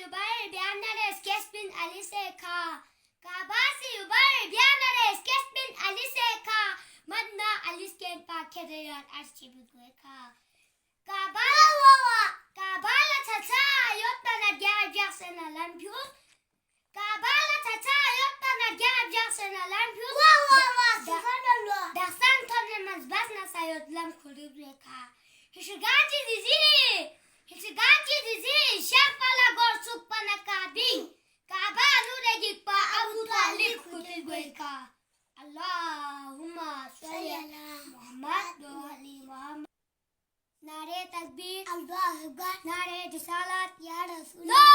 yubar biyanlares kesbin Ali seka. Kabasi yubar biyanlares kesbin Ali seka. Madna alisken pakereyan arşivikueka. Kabala tata yotana gerceksen alampius. Kabala tata yotana gerceksen alampius. Dasan tonlemaz basna sayot lam kuribeka. Hişigaci dizi şafala gorsuk bana kabi. Kaba nure gikpa Abu Talib kutilbeka. Allahumma salli ala Muhammad wa ali Muhammad. Nare takbir, Allahu Akbar, nare risalat ya Rasulullah.